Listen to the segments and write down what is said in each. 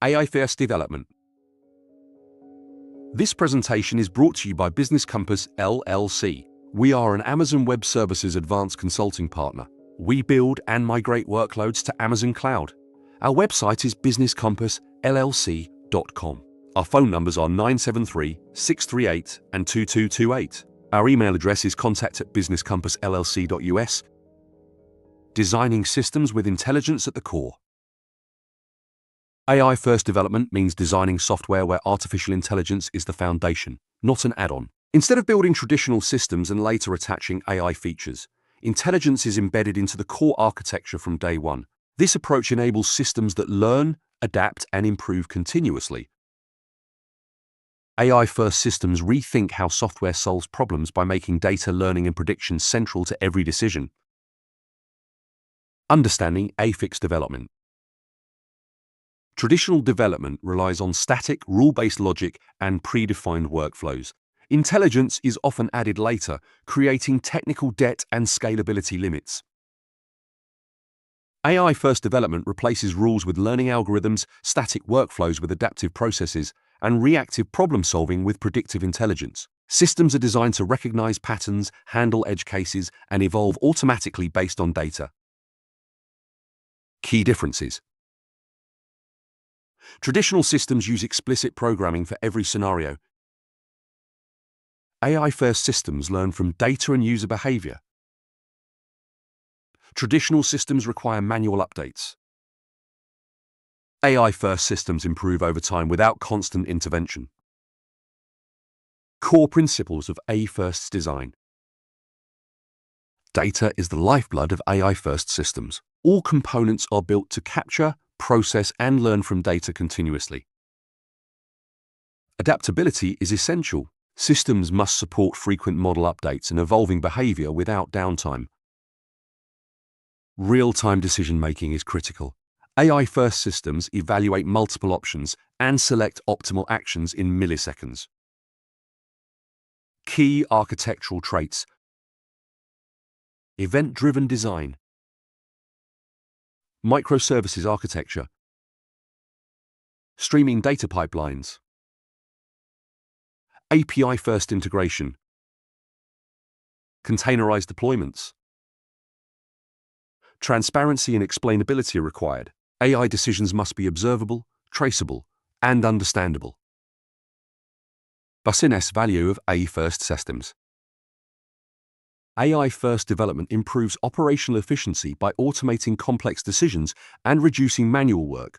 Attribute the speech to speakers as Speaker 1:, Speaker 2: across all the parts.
Speaker 1: AI-first development. This presentation is brought to you by Business Compass LLC. We are an Amazon Web Services advanced consulting partner. We build and migrate workloads to Amazon Cloud. Our website is businesscompassllc.com. Our phone numbers are 973-638 and 2228. Our email address is contact@businesscompassllc.us. Designing systems with intelligence at the core. AI-first development means designing software where artificial intelligence is the foundation, not an add-on. Instead of building traditional systems and later attaching AI features, intelligence is embedded into the core architecture from day one. This approach enables systems that learn, adapt, and improve continuously. AI-first systems rethink how software solves problems by making data, learning, and prediction central to every decision. Understanding affix development. Traditional development relies on static, rule-based logic and predefined workflows. Intelligence is often added later, creating technical debt and scalability limits. AI-first development replaces rules with learning algorithms, static workflows with adaptive processes, and reactive problem-solving with predictive intelligence. Systems are designed to recognize patterns, handle edge cases, and evolve automatically based on data. Key differences. Traditional systems use explicit programming for every scenario. AI-first systems learn from data and user behavior. Traditional systems require manual updates. AI-first systems improve over time without constant intervention. Core principles of AI-first design. Data is the lifeblood of AI-first systems. All components are built to capture, process, and learn from data continuously. Adaptability is essential. Systems must support frequent model updates and evolving behavior without downtime. Real-time decision-making is critical. AI-first systems evaluate multiple options and select optimal actions in milliseconds. Key architectural traits. Event-driven design. Microservices architecture. Streaming data pipelines. API-first integration. Containerized deployments. Transparency and explainability are required. AI decisions must be observable, traceable, and understandable. Business value of AI-first systems. AI-first development improves operational efficiency by automating complex decisions and reducing manual work.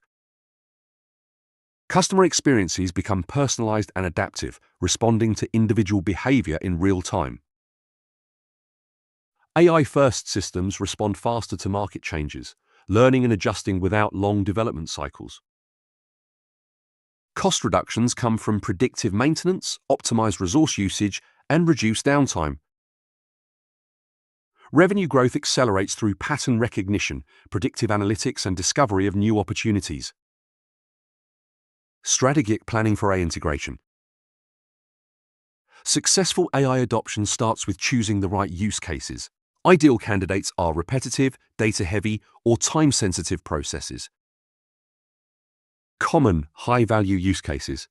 Speaker 1: Customer experiences become personalized and adaptive, responding to individual behavior in real time. AI-first systems respond faster to market changes, learning and adjusting without long development cycles. Cost reductions come from predictive maintenance, optimized resource usage, and reduced downtime. Revenue growth accelerates through pattern recognition, predictive analytics, and discovery of new opportunities. Strategic planning for AI integration. Successful AI adoption starts with choosing the right use cases. Ideal candidates are repetitive, data-heavy, or time-sensitive processes. Common, high-value use cases.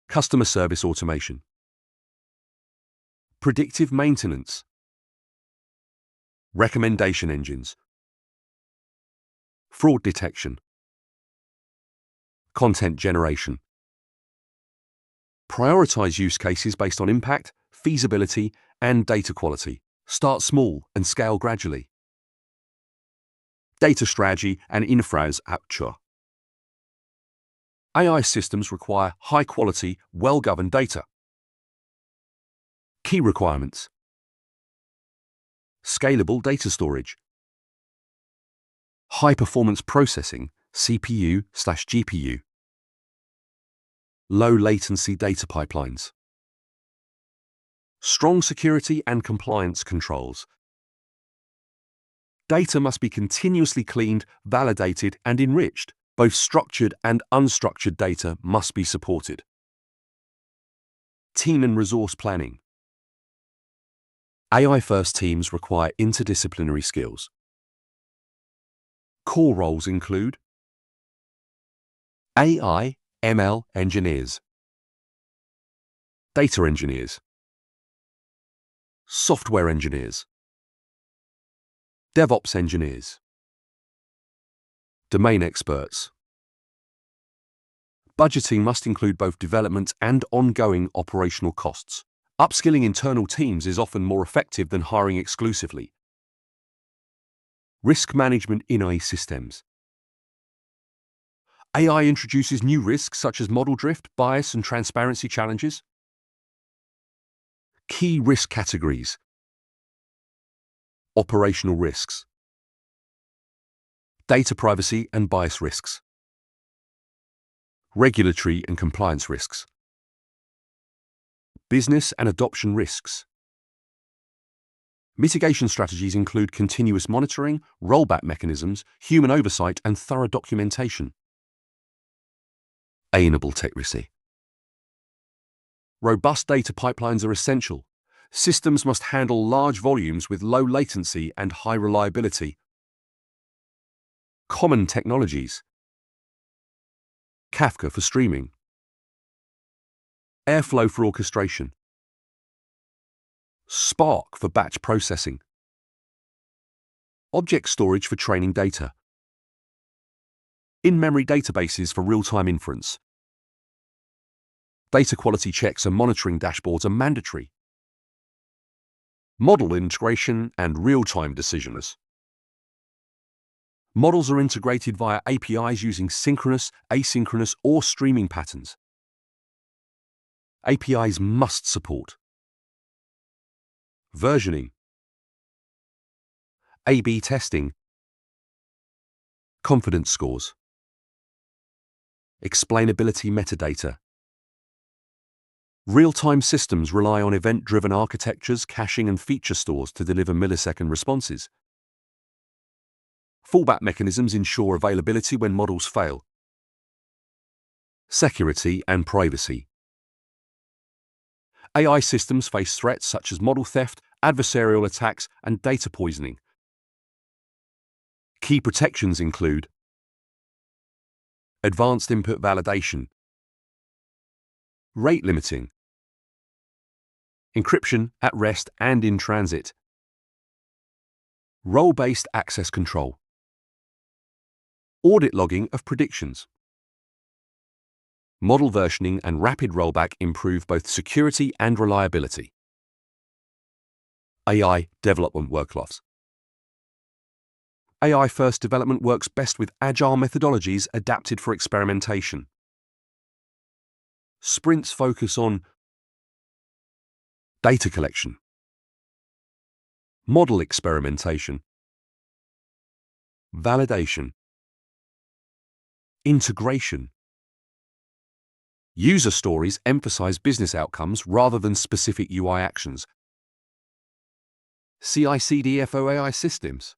Speaker 1: Customer service automation. Predictive maintenance. Recommendation engines. Fraud detection. Content generation. Prioritize use cases based on impact, feasibility, and data quality. Start small and scale gradually. Data strategy and infrastructure. AI systems require high-quality, well-governed data. Key requirements. Scalable data storage. High-performance processing, CPU/GPU. Low-latency data pipelines. Strong security and compliance controls. Data must be continuously cleaned, validated, and enriched. Both structured and unstructured data must be supported. Team and resource planning. AI-first teams require interdisciplinary skills. Core roles include AI, ML engineers, data engineers, software engineers, DevOps engineers, domain experts. Budgeting must include both development and ongoing operational costs. Upskilling internal teams is often more effective than hiring exclusively. Risk management in AI systems. AI introduces new risks such as model drift, bias, and transparency challenges. Key risk categories. Operational risks, data privacy and bias risks, regulatory and compliance risks, business and adoption risks. Mitigation strategies include continuous monitoring, rollback mechanisms, human oversight, and thorough documentation. Ainable literacy. Robust data pipelines are essential. Systems must handle large volumes with low latency and high reliability. Common technologies. Kafka for streaming. Airflow for orchestration. Spark for batch processing. Object storage for training data. In-memory databases for real-time inference. Data quality checks and monitoring dashboards are mandatory. Model integration and real-time decisions. Models are integrated via APIs using synchronous, asynchronous, or streaming patterns. APIs must support versioning, A/B testing, confidence scores, explainability metadata. Real-time systems rely on event-driven architectures, caching, and feature stores to deliver millisecond responses. Fallback mechanisms ensure availability when models fail. Security and privacy. AI systems face threats such as model theft, adversarial attacks, and data poisoning. Key protections include advanced input validation, rate limiting, encryption at rest and in transit, role-based access control, audit logging of predictions. Model versioning and rapid rollback improve both security and reliability. AI development workflows. AI-first development works best with agile methodologies adapted for experimentation. Sprints focus on data collection, model experimentation, validation, integration. User stories emphasize business outcomes rather than specific UI actions. CI/CD FOAI systems.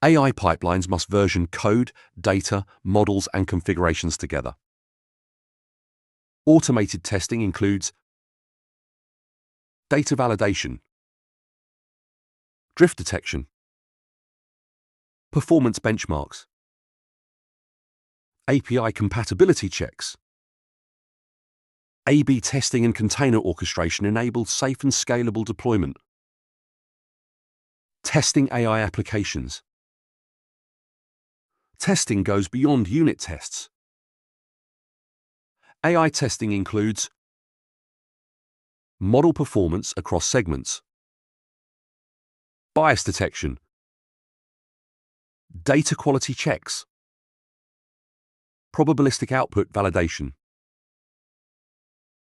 Speaker 1: AI pipelines must version code, data, models, and configurations together. Automated testing includes data validation, drift detection, performance benchmarks, API compatibility checks. A/B testing and container orchestration enable safe and scalable deployment. Testing AI applications. Testing goes beyond unit tests. AI testing includes model performance across segments, bias detection, data quality checks, probabilistic output validation,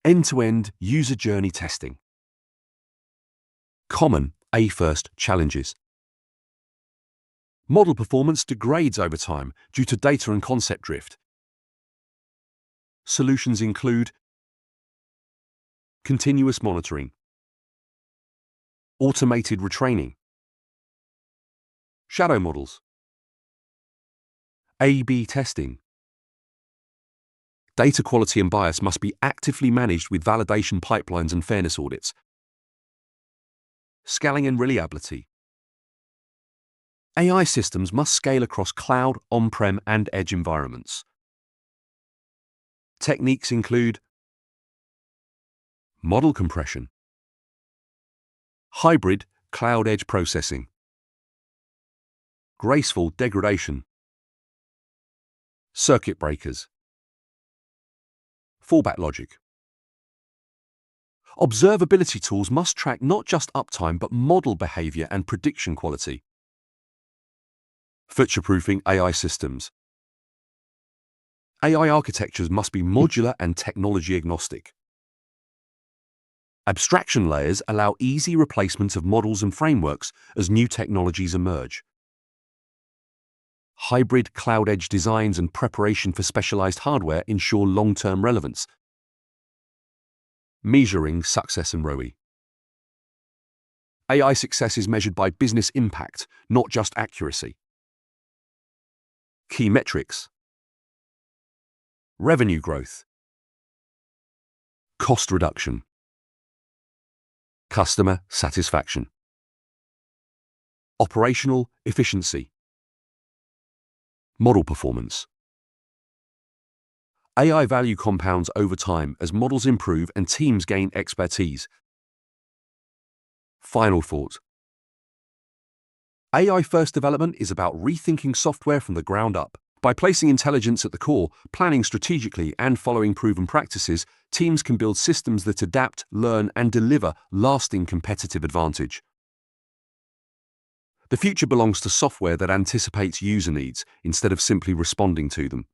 Speaker 1: end-to-end user journey testing. Common AI-first challenges. Model performance degrades over time due to data and concept drift. Solutions include continuous monitoring, automated retraining, shadow models, A/B testing. Data quality and bias must be actively managed with validation pipelines and fairness audits. Scaling and reliability. AI systems must scale across cloud, on-prem, and edge environments. Techniques include model compression, hybrid cloud edge processing, graceful degradation, circuit breakers, fallback logic. Observability tools must track not just uptime but model behavior and prediction quality. Future-proofing AI systems. AI architectures must be modular and technology agnostic. Abstraction layers allow easy replacement of models and frameworks as new technologies emerge. Hybrid cloud edge designs and preparation for specialized hardware ensure long-term relevance. Measuring success and ROI. AI success is measured by business impact, not just accuracy. Key metrics: revenue growth, cost reduction, customer satisfaction, operational efficiency, model performance. AI value compounds over time as models improve and teams gain expertise. Final thought: AI-first development is about rethinking software from the ground up. By placing intelligence at the core, planning strategically, and following proven practices, teams can build systems that adapt, learn, and deliver lasting competitive advantage. The future belongs to software that anticipates user needs instead of simply responding to them.